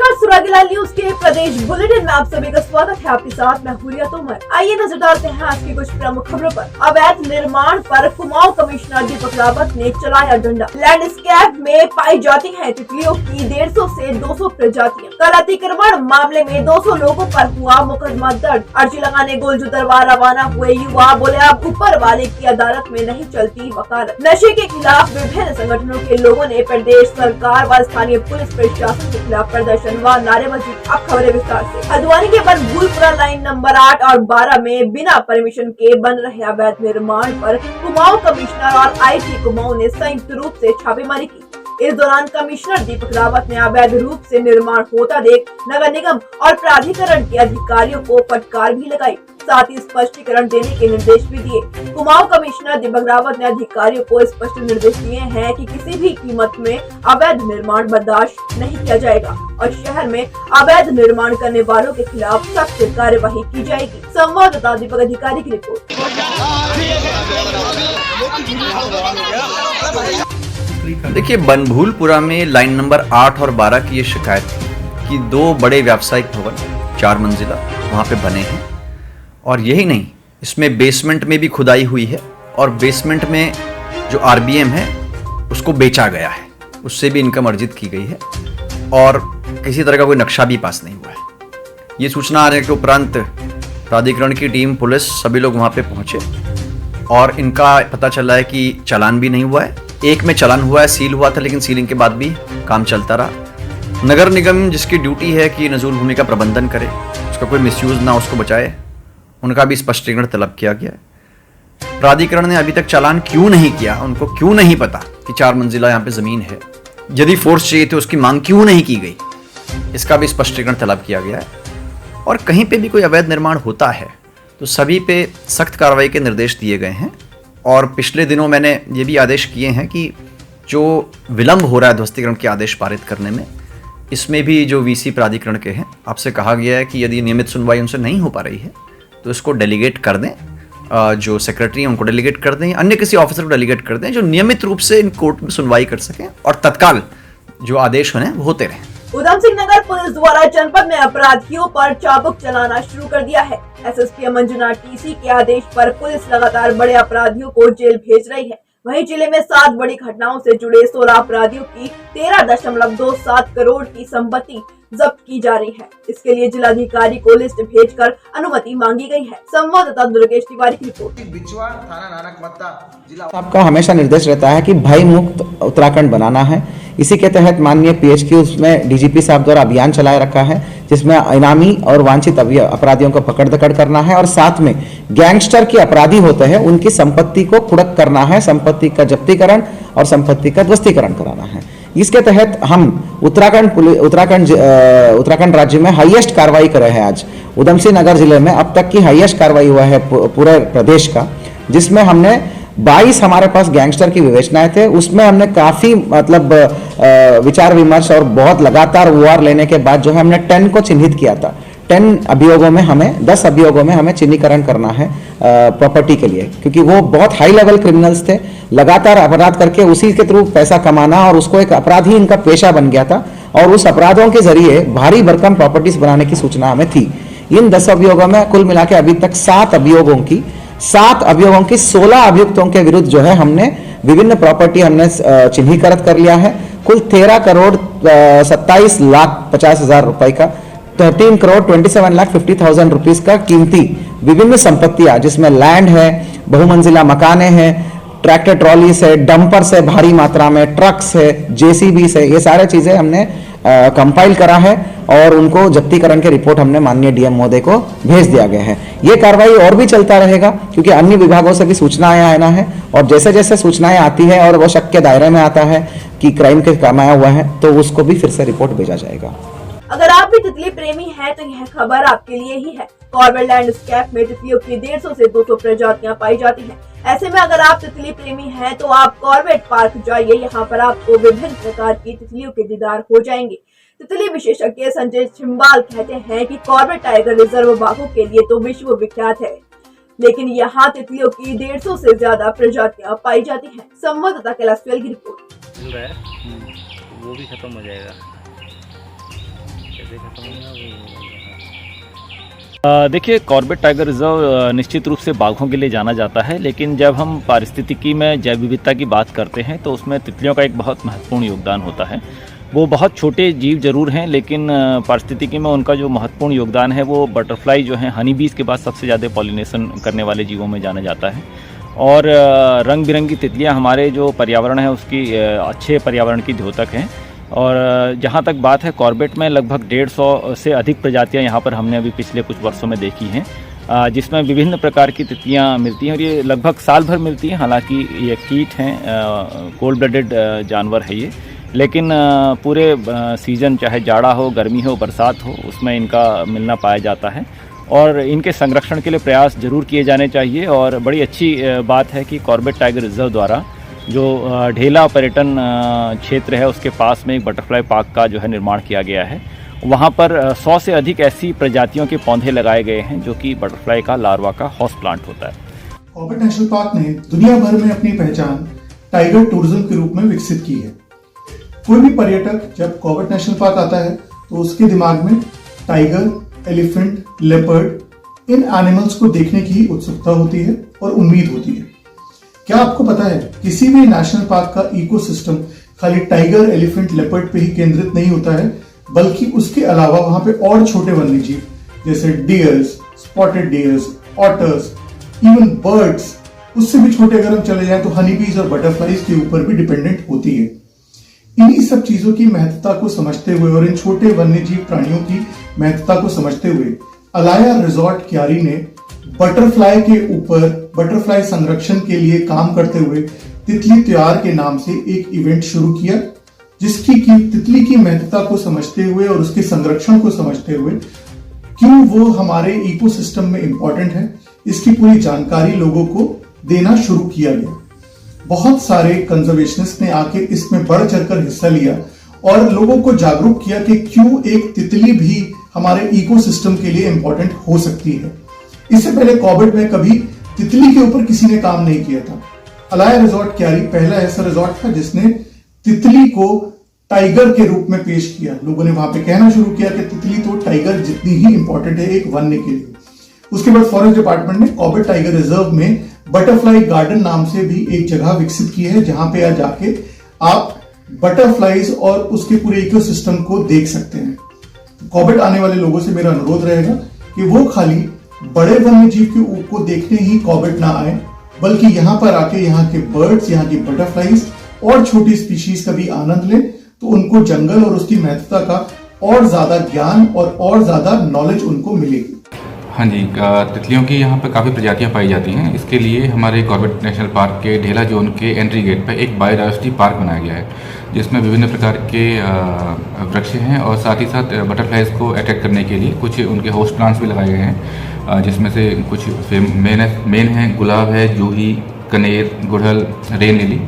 नमस्कार, सुरागीलाल न्यूज के प्रदेश बुलेटिन में आप सभी का स्वागत है। आपके साथ मैं हुरिया तोमर। आइए नजर डालते हैं आज की कुछ प्रमुख खबरों पर। अवैध निर्माण पर कुमाऊं कमिश्नर दीपक रावत ने चलाया डंडा। लैंडस्केप में पाई जाती है तितलियों की 150 से 200 प्रजातियां। कल अतिक्रमण मामले में 200 लोगों पर हुआ मुकदमा दर्ज। अर्जी लगाने गोलजू दरबार रवाना हुए युवा बोले, अब ऊपर वाले की अदालत में नहीं चलती वकालत। नशे के खिलाफ विभिन्न संगठनों के लोगों ने प्रदेश सरकार व स्थानीय पुलिस प्रशासन के खिलाफ प्रदर्शन व नारेबाजी। अब खबरें विस्तार से। हल्द्वानी के बनभूलपुरा लाइन नंबर 8 और 12 में बिना परमिशन के बन रहे अवैध निर्माण पर कुमाऊं कमिश्नर और IT कुमाऊं ने संयुक्त रूप से छापेमारी की। इस दौरान कमिश्नर दीपक रावत ने अवैध रूप से निर्माण होता देख नगर निगम और प्राधिकरण के अधिकारियों को फटकार भी लगाई, साथ ही स्पष्टीकरण देने के निर्देश भी दिए। कुमाऊं कमिश्नर दीपक रावत ने अधिकारियों को स्पष्ट निर्देश दिए हैं कि किसी भी कीमत में अवैध निर्माण बर्दाश्त नहीं किया जाएगा और शहर में अवैध निर्माण करने वालों के खिलाफ सख्त कार्यवाही की जाएगी। संवाददाता दीपक अधिकारी की रिपोर्ट। देखिए, बनभूलपुरा में लाइन नंबर 8 और 12 की ये शिकायत थी कि 2 बड़े व्यावसायिक भवन 4 मंजिला वहाँ पे बने हैं और यही नहीं, इसमें बेसमेंट में भी खुदाई हुई है और बेसमेंट में जो RBM है उसको बेचा गया है, उससे भी इनकम अर्जित की गई है और किसी तरह का कोई नक्शा भी पास नहीं हुआ है। ये सूचना आने के उपरांत प्राधिकरण की टीम, पुलिस, सभी लोग वहाँ पे पहुँचे और इनका पता चला है कि चालान भी नहीं हुआ है। एक में चालान हुआ है, सील हुआ था, लेकिन सीलिंग के बाद भी काम चलता रहा। नगर निगम जिसकी ड्यूटी है कि नजूल भूमि का प्रबंधन करे, उसका कोई मिसयूज ना उसको बचाए, उनका भी स्पष्टीकरण तलब किया गया है। प्राधिकरण ने अभी तक चालान क्यों नहीं किया, उनको क्यों नहीं पता कि 4 मंजिला यहाँ पे जमीन है, यदि फोर्स चाहिए तो उसकी मांग क्यों नहीं की गई, इसका भी स्पष्टीकरण तलब किया गया है। और कहीं पे भी कोई अवैध निर्माण होता है तो सभी पे सख्त कार्रवाई के निर्देश दिए गए हैं और पिछले दिनों मैंने ये भी आदेश किए हैं कि जो विलंब हो रहा है ध्वस्तीकरण के आदेश पारित करने में, इसमें भी जो VC प्राधिकरण के हैं, आपसे कहा गया है कि यदि नियमित सुनवाई उनसे नहीं हो पा रही है तो इसको डेलीगेट कर दें, जो सेक्रेटरी हैं उनको डेलीगेट कर दें, अन्य किसी ऑफिसर को डेलीगेट कर दें जो नियमित रूप से इन कोर्ट में सुनवाई कर सकें और तत्काल जो आदेश होने वो होते रहें। उधम सिंह नगर पुलिस द्वारा जनपद में अपराधियों पर चाबुक चलाना शुरू कर दिया है। SSPM मंजुनाथ TC के आदेश पर पुलिस लगातार बड़े अपराधियों को जेल भेज रही है। वहीं जिले में 7 बड़ी घटनाओं से जुड़े 16 अपराधियों की 13.27 करोड़ की संपत्ति जब्त की जा रही है। इसके लिए जिलाधिकारी को लिस्ट भेजकर अनुमति मांगी गई है। संवाददाता दुर्गेश तिवारी की रिपोर्ट। बिचवाड़ थाना नानकमत्ता जिला आपका हमेशा निर्देश रहता है कि भय मुक्त उत्तराखंड बनाना है। इसी के तहत माननीय PHQ उसमें DGP साहब द्वारा अभियान चलाए रखा है, जिसमें इनामी और वांछित अपराधियों को पकड़ दकड़ करना है और साथ में गैंगस्टर के अपराधी होते हैं उनकी संपत्ति को कुड़क करना है, संपत्ति का जब्तीकरण और संपत्ति का ध्वस्तीकरण कराना है। इसके तहत हम उत्तराखंड राज्य में हाईएस्ट कार्रवाई करे हैं। आज उधम सिंह नगर जिले में अब तक की हाईएस्ट कार्रवाई हुआ है पूरे प्रदेश का, जिसमें हमने 22 हमारे पास गैंगस्टर की विवेचनाएं थे, उसमें हमने काफी मतलब विचार विमर्श और बहुत लगातार OR लेने के बाद जो है हमने 10 को चिन्हित किया था। 10 अभियोगों में हमें 10 अभियोगों में हमें चिन्हीकरण करना है प्रॉपर्टी के लिए, क्योंकि वो बहुत हाई लेवल क्रिमिनल्स थे, लगातार अपराध करके उसी के थ्रू पैसा कमाना और उसको एक अपराध ही इनका पेशा बन गया था और उस अपराधों के जरिए भारी भरकम प्रॉपर्टीज बनाने की सूचना हमें थी। इन 10 अभियोगों में कुल मिला के अभी तक 7 अभियोगों की 16 अभियुक्तों के विरुद्ध जो है हमने विभिन्न प्रॉपर्टी हमने चिन्हीकृत कर लिया है। कुल 13 करोड़ 27 लाख 50 हजार रुपए का 13 करोड़ 27 लाख 50,000 रुपीज का कीमती विभिन्न संपत्तियां, जिसमें लैंड है, बहुमंजिला मकाने हैं, ट्रैक्टर ट्रॉली से, डंपर से भारी मात्रा में, ट्रक से, JCB से, ये सारे चीजें हमने कंपाइल करा है और उनको जब्तीकरण के रिपोर्ट हमने माननीय DM महोदय को भेज दिया गया है। ये कार्रवाई और भी चलता रहेगा क्योंकि अन्य विभागों से भी सूचनाएं आना है और जैसे जैसे सूचनाएं आती है और वो शक के दायरे में आता है कि क्राइम के कमाया हुआ है तो उसको भी फिर से रिपोर्ट भेजा जाएगा। अगर आप भी तितली प्रेमी हैं तो यह खबर आपके लिए ही है। कॉर्बेट लैंडस्केप में तितलियों की 150 से 200 प्रजातियां पाई जाती हैं। ऐसे में अगर आप तितली प्रेमी हैं तो आप कॉर्बेट पार्क जाइए, यहाँ पर आपको विभिन्न प्रकार की तितलियों के दीदार हो जाएंगे। तितली विशेषज्ञ संजय छिंबाल कहते हैं कि कॉर्बेट टाइगर रिजर्व बाघों के लिए तो विश्व विख्यात है, लेकिन यहाँ तितलियों की 150 से ज्यादा प्रजातियां पाई जाती हैं। संवाददाता कैलाश की रिपोर्ट। वो भी खत्म हो जाएगा। देखिए, कॉर्बेट टाइगर रिजर्व निश्चित रूप से बाघों के लिए जाना जाता है, लेकिन जब हम पारिस्थितिकी में जैव विविधता की बात करते हैं तो उसमें तितलियों का एक बहुत महत्वपूर्ण योगदान होता है। वो बहुत छोटे जीव जरूर हैं, लेकिन पारिस्थितिकी में उनका जो महत्वपूर्ण योगदान है वो बटरफ्लाई जो हैं, हनी बीज के बाद सबसे ज़्यादा पॉलिनेशन करने वाले जीवों में जाना जाता है। और रंग बिरंगी तितलियाँ हमारे जो पर्यावरण है उसकी अच्छे पर्यावरण की द्योतक हैं। और जहाँ तक बात है कॉर्बेट में, लगभग 150 से अधिक प्रजातियाँ यहाँ पर हमने अभी पिछले कुछ वर्षों में देखी हैं, जिसमें विभिन्न प्रकार की तितलियाँ मिलती हैं और ये लगभग साल भर मिलती हैं। हालांकि ये कीट हैं, कोल्ड ब्लडेड जानवर है ये, लेकिन पूरे सीज़न, चाहे जाड़ा हो, गर्मी हो, बरसात हो, उसमें इनका मिलना पाया जाता है। और इनके संरक्षण के लिए प्रयास जरूर किए जाने चाहिए। और बड़ी अच्छी बात है कि कॉर्बेट टाइगर रिजर्व द्वारा जो ढेला पर्यटन क्षेत्र है उसके पास में एक बटरफ्लाई पार्क का जो है निर्माण किया गया है। वहाँ पर 100 से अधिक ऐसी प्रजातियों के पौधे लगाए गए हैं जो कि बटरफ्लाई का लार्वा का हाउस प्लांट होता है। कॉर्बेट नेशनल पार्क ने दुनिया भर में अपनी पहचान टाइगर टूरिज्म के रूप में विकसित की है। कोई भी पर्यटक जब कॉर्बेट नेशनल पार्क आता है तो उसके दिमाग में टाइगर, एलिफेंट, लेपर्ड, इन एनिमल्स को देखने की उत्सुकता होती है और उम्मीद होती है। क्या आपको पता है किसी भी नेशनल पार्क का इकोसिस्टम खाली टाइगर, एलिफेंट, लेपर्ड पे ही केंद्रित नहीं होता है, बल्कि उसके अलावा वहां पे और छोटे वन्यजीव जैसे dears, spotted dears, otters, even birds, उससे भी छोटे अगर हम चले जाएं तो हनी बीज और बटरफ्लाईज के ऊपर भी डिपेंडेंट होती है। इन्हीं सब चीजों की महत्वता को समझते हुए और इन छोटे वन्यजीव प्राणियों की महत्वता को समझते हुए अलाया रिजॉर्ट क्यारी ने बटरफ्लाई के ऊपर बटरफ्लाई संरक्षण के लिए काम करते हुए तितली त्योहार के नाम से एक इवेंट शुरू किया, जिसकी की तितली की महत्वता को समझते हुए और उसके संरक्षण को समझते हुए क्यों वो हमारे इकोसिस्टम में इंपॉर्टेंट है, इसकी पूरी जानकारी लोगों को देना शुरू किया गया। बहुत सारे कंजर्वेशनिस्ट ने आके इसमें बढ़ चढ़कर हिस्सा लिया और लोगों को जागरूक किया कि क्यों एक तितली भी हमारे इकोसिस्टम के लिए इंपॉर्टेंट हो सकती है। इससे पहले कॉर्बेट में कभी तितली के ऊपर किसी ने काम नहीं किया था। अलाया रिजॉर्ट क्यारी पहला ऐसा रिजॉर्ट था जिसने तितली को टाइगर के रूप में पेश किया। लोगों ने वहां पे कहना शुरू किया कि तितली तो टाइगर जितनी ही इंपॉर्टेंट है एक वन्य के लिए। उसके बाद फॉरेस्ट डिपार्टमेंट ने कॉर्बेट टाइगर रिजर्व में बटरफ्लाई गार्डन नाम से भी एक जगह विकसित की है, जहां पे जाके आप बटरफ्लाईज और उसके पूरे इकोसिस्टम को देख सकते हैं। कॉर्बेट आने वाले लोगों से मेरा अनुरोध रहेगा कि वो खाली बड़े वन्यजीव को देखने ही कॉर्बेट ना आए, बल्कि यहाँ पर आके यहाँ के बर्ड्स, यहाँ की बटरफ्लाईज और छोटी स्पीशीज का भी आनंद लें, तो उनको जंगल और उसकी महत्वता का और ज्यादा ज्ञान और ज्यादा नॉलेज उनको मिलेगी। हाँ जी, तितलियों की यहाँ पर काफ़ी प्रजातियाँ पाई जाती हैं। इसके लिए हमारे कॉर्बेट नेशनल पार्क के ढेला जोन के एंट्री गेट पर एक बायोडायवर्सिटी पार्क बनाया गया है, जिसमें विभिन्न प्रकार के वृक्ष हैं और साथ ही साथ बटरफ्लाइज को अट्रैक्ट करने के लिए कुछ उनके होस्ट प्लांट्स भी लगाए गए हैं, जिसमें से कुछ मेन हैं गुलाब है, जूही, कनेर, गुड़हल, रेन लिली,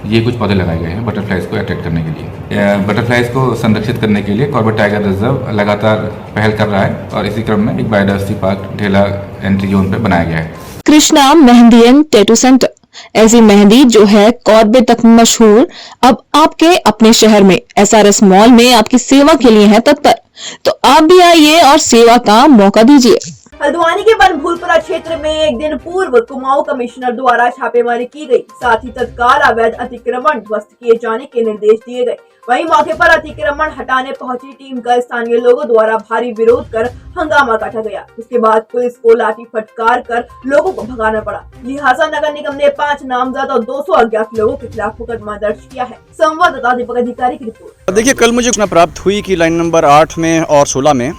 ये कुछ पौधे लगाए गए हैं बटरफ्लाइज को अट्रैक्ट करने के लिए। बटरफ्लाइज को संरक्षित करने के लिए कॉर्बेट टाइगर रिजर्व लगातार पहल कर रहा है और इसी क्रम में एक बायोडायवर्सिटी पार्क ढेला एंट्री जोन पर बनाया गया है। Krishna mehndi and tattoo centre, ऐसी मेहंदी जो है कॉर्बेट तक मशहूर, अब आपके अपने शहर में SRS मॉल में आपकी सेवा के लिए है तत्पर। तो आप भी आइए और सेवा का मौका दीजिए। हल्द्वानी के बनभूलपुरा क्षेत्र में एक दिन पूर्व कुमाऊं कमिश्नर द्वारा छापेमारी की गई, साथ ही तत्काल अवैध अतिक्रमण ध्वस्त किए जाने के निर्देश दिए गए। वहीं मौके पर अतिक्रमण हटाने पहुंची टीम का स्थानीय लोगों द्वारा भारी विरोध कर हंगामा काटा गया। इसके बाद पुलिस को लाठी फटकार कर लोगों को भगाना पड़ा। लिहाजा नगर निगम ने 5 नामजद और 200 अज्ञात लोगों के खिलाफ मुकदमा दर्ज किया है। संवाददाता दीपक अधिकारी की रिपोर्ट। देखिए, कल मुझे सूचना प्राप्त हुई कि लाइन नंबर 8 में और 16 में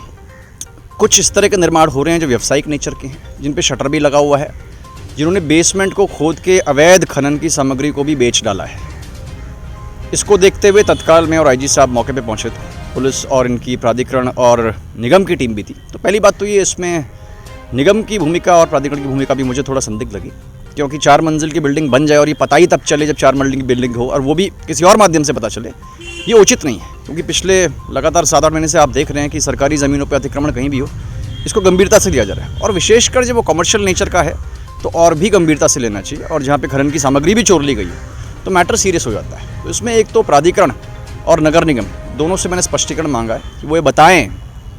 कुछ इस तरह के निर्माण हो रहे हैं जो व्यावसायिक नेचर के हैं, जिन पे शटर भी लगा हुआ है, जिन्होंने बेसमेंट को खोद के अवैध खनन की सामग्री को भी बेच डाला है। इसको देखते हुए तत्काल में और आईजी साहब मौके पे पहुंचे थे। पुलिस और इनकी प्राधिकरण और निगम की टीम भी थी। तो पहली बात तो ये, इसमें निगम की भूमिका और प्राधिकरण की भूमिका भी मुझे थोड़ा संदिग्ध लगी, क्योंकि 4 मंजिल की बिल्डिंग बन जाए और ये पता ही तब चले जब 4 मंजिल की बिल्डिंग हो, और वो भी किसी और माध्यम से पता चले, ये उचित नहीं है। क्योंकि पिछले लगातार 7-8 महीने से आप देख रहे हैं कि सरकारी ज़मीनों पर अतिक्रमण कहीं भी हो, इसको गंभीरता से लिया जा रहा है, और विशेषकर जब वो कमर्शियल नेचर का है तो और भी गंभीरता से लेना चाहिए। और जहाँ पे खनन की सामग्री भी चोर ली गई है तो मैटर सीरियस हो जाता है। तो इसमें एक तो प्राधिकरण और नगर निगम दोनों से मैंने स्पष्टीकरण मांगा है कि वो ये बताएं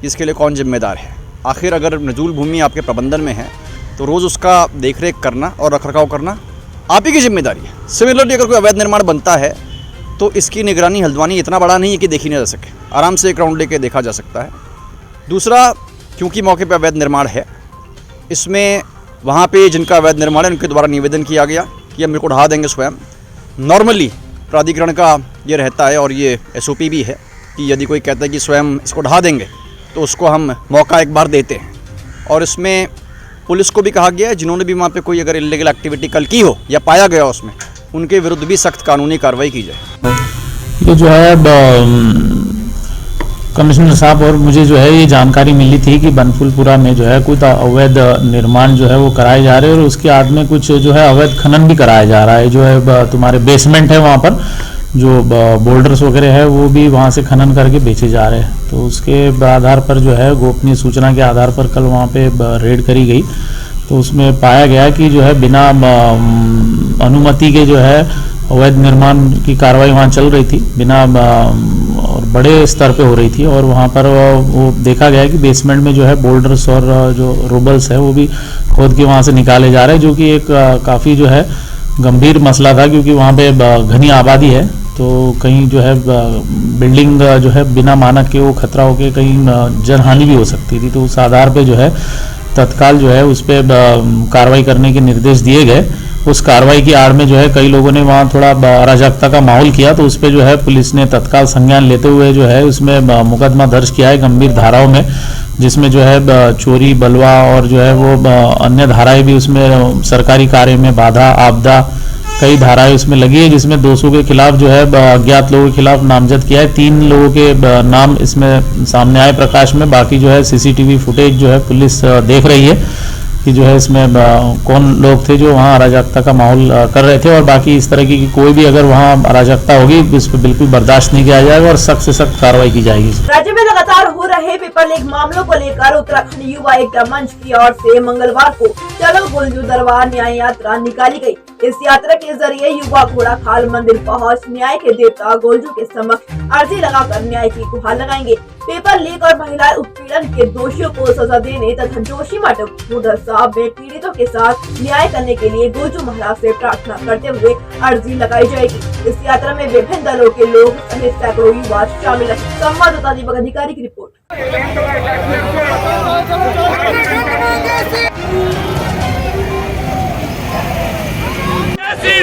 कि इसके लिए कौन जिम्मेदार है। आखिर अगर नजूल भूमि आपके प्रबंधन में है तो रोज़ उसका देखरेख करना और रखरखाव करना आप ही की जिम्मेदारी है। सिमिलरली अगर कोई अवैध निर्माण बनता है तो इसकी निगरानी हल्द्वानी इतना बड़ा नहीं है कि देखी ना जा सके, आराम से एक राउंड लेके देखा जा सकता है। दूसरा, क्योंकि मौके पर अवैध निर्माण है, इसमें वहाँ पे जिनका अवैध निर्माण है उनके द्वारा निवेदन किया गया कि हम इनको ढहा देंगे स्वयं। नॉर्मली प्राधिकरण का ये रहता है और ये SOP भी है कि यदि कोई कहता है कि स्वयं इसको ढहा देंगे तो उसको हम मौका एक बार देते हैं। और इसमें पुलिस को भी कहा गया है जिन्होंने भी वहाँ पे कोई अगर इल्लीगल एक्टिविटी कल की हो या पाया गया उसमें, उनके विरुद्ध भी सख्त कानूनी कार्रवाई की जाए। ये जो है कमिश्नर साहब और मुझे जो है ये जानकारी मिली थी कि बनफुलपुरा में जो है कुछ अवैध निर्माण जो है वो कराए जा रहे हैं और उसके आद में कुछ जो है अवैध खनन भी कराया जा रहा है। जो है तुम्हारे बेसमेंट है वहाँ पर जो बोल्डर्स वगैरह है वो भी वहाँ से खनन करके बेचे जा रहे हैं। तो उसके आधार पर जो है गोपनीय सूचना के आधार पर कल वहाँ पे रेड करी गई तो उसमें पाया गया कि जो है बिना अनुमति के जो है अवैध निर्माण की कार्रवाई वहाँ चल रही थी, बिना और बड़े स्तर पे हो रही थी। और वहाँ पर वो देखा गया कि बेसमेंट में जो है बोल्डर्स और जो रूबल्स है वो भी खोद के वहाँ से निकाले जा रहे हैं, जो कि एक काफ़ी जो है गंभीर मसला था क्योंकि वहाँ पे घनी आबादी है। तो कहीं जो है बिल्डिंग जो है बिना मानक के वो खतरा होके कहीं जनहानि भी हो सकती थी। तो उस आधार पे जो है तत्काल जो है उस पर कार्रवाई करने के निर्देश दिए गए। उस कार्रवाई की आड़ में जो है कई लोगों ने वहाँ थोड़ा अराजकता का माहौल किया तो उस पर जो है पुलिस ने तत्काल संज्ञान लेते हुए जो है उसमें मुकदमा दर्ज किया है गंभीर धाराओं में, जिसमें जो है चोरी, बलवा और जो है वो अन्य धाराएं भी उसमें सरकारी कार्य में बाधा, आपदा, कई धाराएं उसमें लगी है, जिसमें 200 के खिलाफ जो है अज्ञात लोगों के खिलाफ नामजद किया है। 3 लोगों के नाम इसमें सामने आए प्रकाश में, बाकी जो है CCTV फुटेज जो है पुलिस देख रही है कि जो है इसमें कौन लोग थे जो वहाँ अराजकता का माहौल कर रहे थे। और बाकी इस तरह की कोई भी अगर वहाँ अराजकता होगी इस पर बिल्कुल बर्दाश्त नहीं किया जाएगा और सख्त से सख्त कार्रवाई की जाएगी। राज्य में लगातार हो रहे पेपर लीक मामलों को लेकर उत्तराखंड युवा एकता मंच की ओर से मंगलवार को चलो गोलजू दरबार न्याय यात्रा निकाली गई। इस यात्रा के जरिए युवा घोड़ा खाल मंदिर पहुंच न्याय के देवता गोलजू के समक्ष अर्जी लगाकर न्याय की गुहार लगाएंगे। पेपर लीक और महिला उत्पीड़न के दोषियों को सजा देने तथा जोशीमठ बूढ़ा साहब में पीड़ितों के साथ न्याय करने के लिए गोलजू महाराज से प्रार्थना करते हुए अर्जी लगाई जाएगी। इस यात्रा में विभिन्न दलों के लोग सहित सैकड़ों युवा शामिल है। संवाददाता दीपक अधिकारी की रिपोर्ट।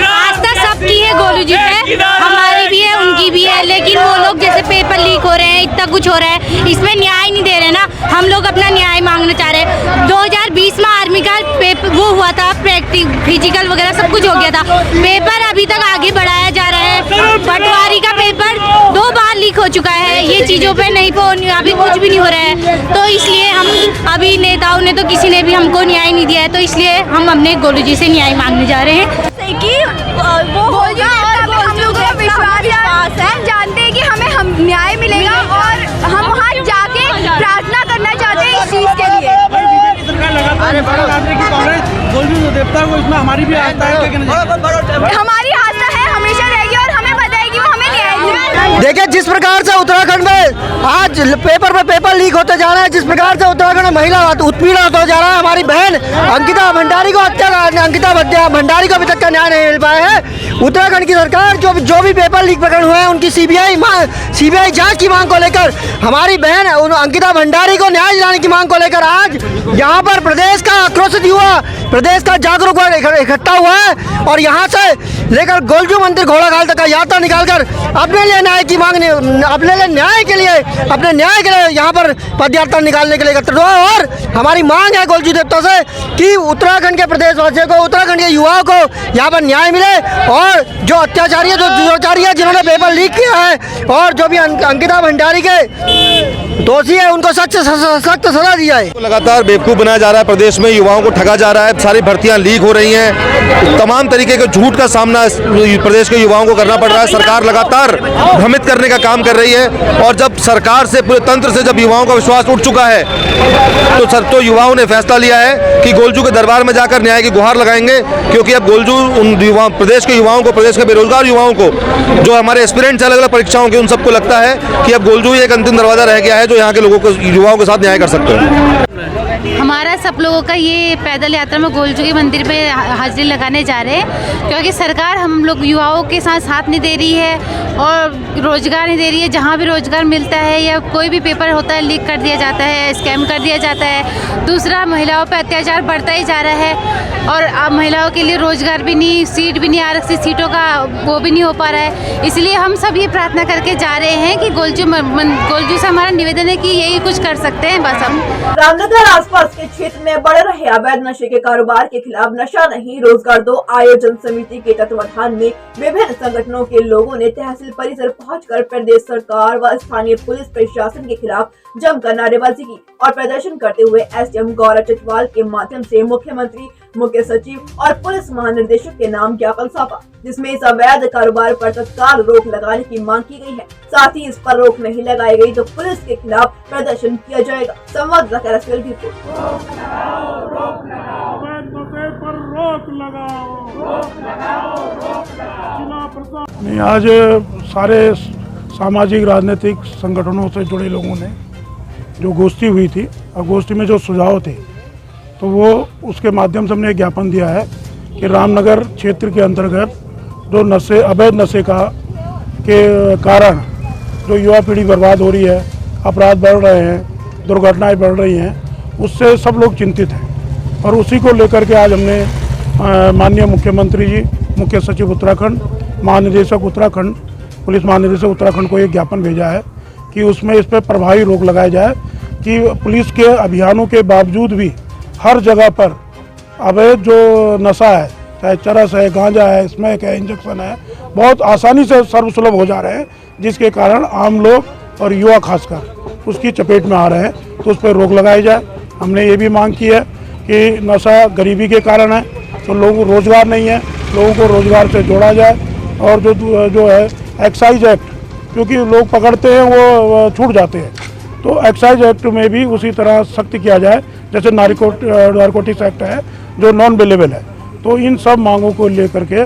आस्था सबकी है, गोलू जी है, हमारी भी है, उनकी भी है, लेकिन वो लोग जैसे पेपर लीक हो रहे हैं, इतना कुछ हो रहा है, इसमें न्याय नहीं दे रहे ना। हम लोग अपना न्याय मांगना चाह रहे हैं। 2020 में आर्मी का पेपर वो हुआ था, प्रैक्टिस फिजिकल वगैरह सब कुछ हो गया था, पेपर अभी तक आगे बढ़ाया जा रहा है। पटवारी का पेपर 2 बार लीक हो चुका है, ये चीज़ों पे नहीं अभी कुछ भी नहीं हो रहा है। तो इसलिए हम अभी नेताओं ने तो किसी ने भी हमको न्याय नहीं दिया है, तो इसलिए हम अपने गोलू जी से न्याय मांगने जा रहे हैं कि वो होगा और हम लोगों को विश्वास है, जानते हैं कि हम न्याय मिलेगा और हम वहाँ जाके प्रार्थना करना चाहते हैं इस चीज़ के लिए। हमारी आस्था है, हमेशा रहेगी और हमें पता है कि वो हमें न्याय दिलाएंगे। देखिए जिस प्रकार से उत्तराखंड में आज पेपर पे पेपर लीक होते जा रहा है, जिस प्रकार से उत्तराखंड में महिला उत्पीड़न होता जा रहा है, हमारी बहन अंकिता भंडारी को भंडारी को अभी तक का न्याय नहीं मिल पाया है। उत्तराखंड की सरकार जो भी पेपर लीक प्रकरण हुए हैं उनकी सीबीआई जांच की मांग को लेकर, हमारी बहन अंकिता भंडारी को न्याय दिलाने की मांग को लेकर आज यहाँ पर प्रदेश का आक्रोशित युवा, प्रदेश का जागरूक इकट्ठा हुआ है और यहाँ से लेकर गोलजू मंदिर घोड़ाखाल तक का यात्रा निकालकर अपने लिए न्याय की मांग, अपने लिए न्याय के लिए यहाँ पर पदयात्रा निकालने के लिए एकत्रित हुआ। और हमारी मांग है गोलजू देवता से कि उत्तराखंड के प्रदेशवासियों को, उत्तराखंड के युवाओं को यहाँ पर न्याय मिले और जो अत्याचारी है, जो दुराचारी है, जिन्होंने पेपर लीक किया है और जो भी अंकिता भंडारी के दोषी है उनको सख्त सजा दी जाए। लगातार बेवकूफ़ बनाया जा रहा है, प्रदेश में युवाओं को ठगा जा रहा है, सारी भर्तियां लीक हो रही हैं, तमाम तरीके के झूठ का सामना प्रदेश के युवाओं को करना पड़ रहा है। सरकार लगातार भ्रमित करने का काम कर रही है और जब सरकार से, पूरे तंत्र से जब युवाओं का विश्वास उठ चुका है तो युवाओं ने फैसला लिया है कि गोलजू के दरबार में जाकर न्याय की गुहार लगाएंगे, क्योंकि अब गोलजू उन प्रदेश के युवाओं को, प्रदेश के बेरोजगार युवाओं को, जो हमारे एस्पिरेंट्स अलग अलग परीक्षाओं के, उन सबको लगता है कि अब गोलजू ही एक अंतिम दरवाजा रह गया है। है जो यहाँ के लोगों को, युवाओं के साथ न्याय कर सकते हो? हमारा सब लोगों का ये पैदल यात्रा में गोलचुकी मंदिर पे हाजिरी लगाने जा रहे हैं, क्योंकि सरकार हम लोग युवाओं के साथ नहीं दे रही है और रोजगार नहीं दे रही है। जहाँ भी रोजगार मिलता है या कोई भी पेपर होता है लीक कर दिया जाता है, स्कैम कर दिया जाता है। दूसरा, महिलाओं पर अत्याचार बढ़ता ही जा रहा है और अब महिलाओं के लिए रोजगार भी नहीं, सीट भी नहीं, आरक्षित सीटों का वो भी नहीं हो पा रहा है। इसलिए हम सब ये प्रार्थना करके जा रहे हैं कि गोलजू से हमारा निवेदन है कि यही कुछ कर सकते हैं बस हम। रामनगर आसपास के क्षेत्र में बढ़ रहे अवैध नशे के कारोबार के खिलाफ नशा नहीं रोजगार दो आयोजन समिति के तत्वाधान में विभिन्न संगठनों के लोगों ने तहसील परिसर पहुंचकर प्रदेश सरकार व स्थानीय पुलिस प्रशासन के खिलाफ जमकर नारेबाजी की और प्रदर्शन करते हुए एसडीएम गौरव चटवाल के माध्यम से मुख्यमंत्री, मुख्य सचिव और पुलिस महानिदेशक के नाम ज्ञापन सौंपा, जिसमें इस अवैध कारोबार पर तत्काल रोक लगाने की मांग की गई है। साथ ही इस पर रोक नहीं लगाई गई तो पुलिस के खिलाफ प्रदर्शन किया जाएगा। संवाददाता कैरस्वेल की रिपोर्ट। आज सारे सामाजिक राजनीतिक संगठनों से जुड़े लोगों ने जो गोष्ठी हुई थी और गोष्ठी में जो सुझाव थे, तो वो उसके माध्यम से हमने एक ज्ञापन दिया है कि रामनगर क्षेत्र के अंतर्गत जो नशे, अवैध नशे के कारण जो युवा पीढ़ी बर्बाद हो रही है, अपराध बढ़ रहे हैं, दुर्घटनाएं बढ़ रही हैं, उससे सब लोग चिंतित हैं। और उसी को लेकर के आज हमने माननीय मुख्यमंत्री जी, मुख्य सचिव उत्तराखंड, महानिदेशक उत्तराखंड, पुलिस महानिदेशक उत्तराखंड को एक ज्ञापन भेजा है कि उसमें इस पर प्रभावी रोक लगाया जाए कि पुलिस के अभियानों के बावजूद भी हर जगह पर अवैध जो नशा है, चाहे चरस है, गांजा है, स्मैक है, इंजेक्शन है, बहुत आसानी से सर्वसुलभ हो जा रहे हैं, जिसके कारण आम लोग और युवा खासकर उसकी चपेट में आ रहे हैं। तो उस पर रोक लगाई जाए। हमने ये भी मांग की है कि नशा गरीबी के कारण है, तो लोगों को रोज़गार नहीं है, लोगों को रोज़गार से जोड़ा जाए। और जो है एक्साइज एक्ट, क्योंकि लोग पकड़ते हैं वो छूट जाते हैं, तो एक्साइज एक्ट में भी उसी तरह सख्त किया जाए जैसे नारकोटिक्स एक्ट है जो नॉन बेलेबल है। तो इन सब मांगों को लेकर के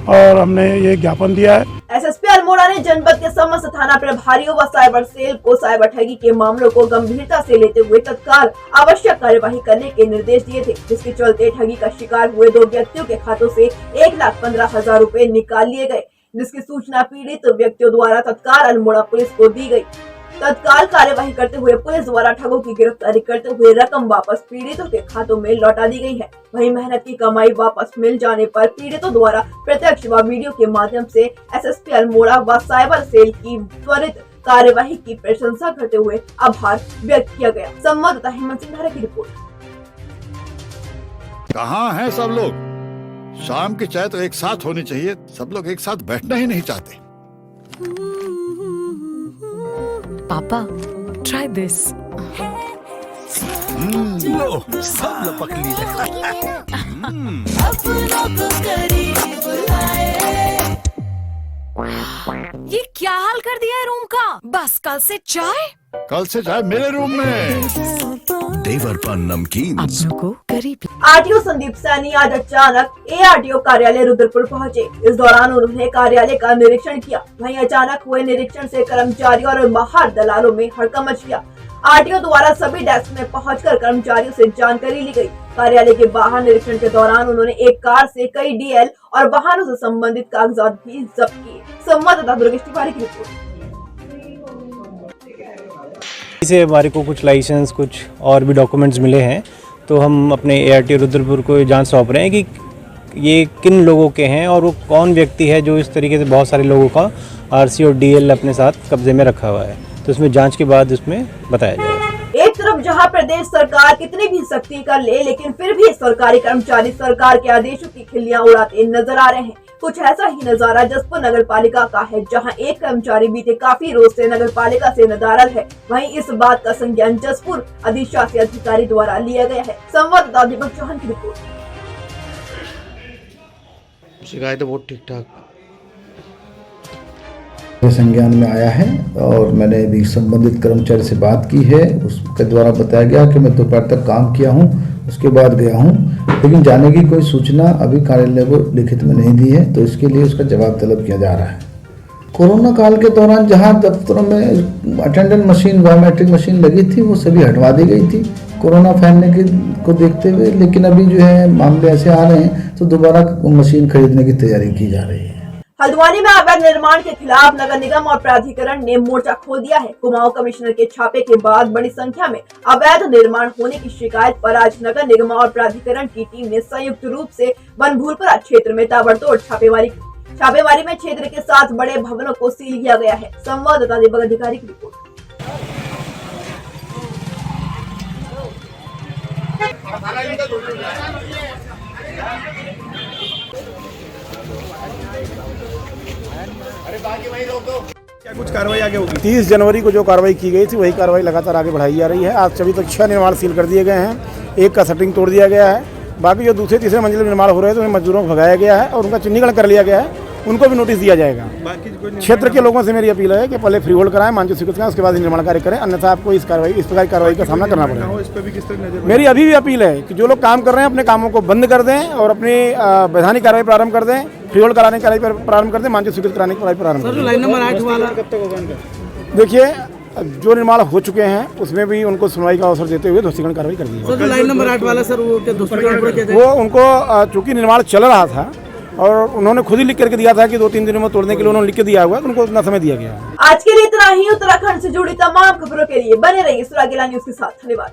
और हमने ये ज्ञापन दिया है। एसएसपी अल्मोड़ा ने जनपद के समस्त थाना प्रभारियों व साइबर सेल को साइबर ठगी के मामलों को गंभीरता से लेते हुए तत्काल आवश्यक कार्यवाही करने के निर्देश दिए थे, जिसके चलते ठगी का शिकार हुए 2 व्यक्तियों के खातों से 1,15,000 रुपए निकाल लिए गए, जिसकी सूचना पीड़ित व्यक्तियों द्वारा तत्काल अल्मोड़ा पुलिस को दी गई। तत्काल कार्यवाही करते हुए पुलिस द्वारा ठगों की गिरफ्तारी करते हुए रकम वापस पीड़ितों के खातों में लौटा दी गई है। वहीं मेहनत की कमाई वापस मिल जाने पर पीड़ितों द्वारा प्रत्यक्ष व वीडियो के माध्यम से एसएसपी अल्मोड़ा व साइबर सेल की त्वरित कार्यवाही की प्रशंसा करते हुए आभार व्यक्त किया गया। संवाददाता हेमंत सिंह धारा की रिपोर्ट। कहाँ हैं सब लोग? शाम की चाय तो एक साथ होनी चाहिए, सब लोग एक साथ बैठना ही नहीं चाहते। पापा, try this. लो, सब लपक लिए। ये क्या हाल कर दिया है रूम का? बस कल से चाय? कल से चाय मेरे रूम में। देवर पर नमकीन। अपनों को करीब। आरटीओ संदीप सैनी आज अचानक एआरटीओ कार्यालय रुद्रपुर पहुंचे। इस दौरान उन्होंने कार्यालय का निरीक्षण किया। वहीं अचानक हुए निरीक्षण से कर्मचारियों और बाहर दलालों में हड़कंप मच गया। आरटीओ द्वारा सभी डेस्क में पहुंचकर कर्मचारियों से जानकारी ली गई। कार्यालय के बाहर निरीक्षण के दौरान उन्होंने एक कार से कई डीएल और वाहनों से संबंधित कागजात भी जब्त किए। संवाददाता दुर्गेश तिवारी की रिपोर्ट। से हमारे को कुछ लाइसेंस, कुछ और भी डॉक्यूमेंट्स मिले हैं, तो हम अपने एआरटीओ रुद्रपुर को जांच सौंप रहे हैं कि ये किन लोगों के हैं और वो कौन व्यक्ति है जो इस तरीके से बहुत सारे लोगों का आरसी और डीएल अपने साथ कब्जे में रखा हुआ है। तो इसमें जांच के बाद इसमें बताया जाएगा। एक तरफ जहां प्रदेश सरकार कितनी भी सख्ती कर ले, लेकिन फिर भी सरकारी कर्मचारी सरकार के आदेशों की खिल्लियां उड़ाते नजर आ रहे हैं। कुछ ऐसा ही नजारा जसपुर नगर पालिका का है, जहां एक कर्मचारी बीते काफी रोज से नगर पालिका से नदारद है। वहीं इस बात का संज्ञान जसपुर अधिशासी अधिकारी द्वारा लिया गया है। संवाददाता दीपक चौहान की रिपोर्ट। शिकायत बहुत ठीक ठाक संज्ञान में आया है और मैंने भी संबंधित कर्मचारी से बात की है। उसके द्वारा बताया गया कि मैं दोपहर तक काम किया हूं, उसके बाद गया हूं, लेकिन जाने की कोई सूचना अभी कार्यालय को लिखित में नहीं दी है, तो इसके लिए उसका जवाब तलब किया जा रहा है। कोरोना काल के दौरान जहां दफ्तरों में अटेंडेंट मशीन बायोमेट्रिक मशीन लगी थी वो सभी हटवा दी गई थी कोरोना फैलने को देखते हुए, लेकिन अभी जो है मामले ऐसे आ रहे हैं तो दोबारा मशीन खरीदने की तैयारी की जा रही है। हल्द्वानी में अवैध निर्माण के खिलाफ नगर निगम और प्राधिकरण ने मोर्चा खोल दिया है। कुमाऊं कमिश्नर के छापे के बाद बड़ी संख्या में अवैध निर्माण होने की शिकायत पर आज नगर निगम और प्राधिकरण की टीम ने संयुक्त रूप से बनभूलपुरा क्षेत्र में ताबड़तोड़ छापेमारी में क्षेत्र के 7 बड़े भवनों को सील किया गया है। संवाददाता दीपक अधिकारी की रिपोर्ट। क्या कुछ कार्रवाई आगे होगी? 30 जनवरी को जो कार्रवाई की गई थी वही कार्रवाई लगातार आगे बढ़ाई जा रही है। आज अभी तक 6 निर्माण सील कर दिए गए हैं, एक का शटरिंग तोड़ दिया गया है। बाकी जो दूसरे तीसरे मंजिल में निर्माण हो रहे हैं तो उन्हें मजदूरों को भगाया गया है और उनका चिन्हीकरण कर लिया गया है, उनको भी नोटिस दिया जाएगा। क्षेत्र के लोगों से मेरी अपील है कि पहले फ्री होल्ड कराएं, मानचित्र स्वीकृत कराएं, उसके बाद निर्माण कार्य करें, अन्यथा आपको इस प्रकार की कार्रवाई का सामना करना पड़ेगा। मेरी अभी भी अपील है कि जो लोग काम कर रहे हैं अपने कामों को बंद कर दें और अपनी वैधानिक कार्रवाई प्रारंभ कर दें, फ्री होल्ड कराने की कार्रवाई प्रारंभ कर दें, मानचित्र स्वीकृत कराने की कार्रवाई प्रारंभ कर दें। लाइन नंबर 8 वाला कब तक होगा? देखिए, जो निर्माण हो चुके हैं उसमें भी उनको सुनवाई का अवसर देते हुए ध्वस्तीकरण कार्रवाई कर दी है। सर जो लाइन नंबर 8 वाला सर वो क्या ध्वस्तीकरण? वो उनको चूंकि निर्माण चल रहा था और उन्होंने खुद ही लिख करके दिया था कि 2-3 दिनों में तोड़ने के लिए उन्होंने लिख के दिया हुआ है, तो उनको उतना समय दिया गया है। आज के लिए इतना ही। उत्तराखंड से जुड़ी तमाम खबरों के लिए बने रहिए सुरागेला न्यूज के साथ। धन्यवाद।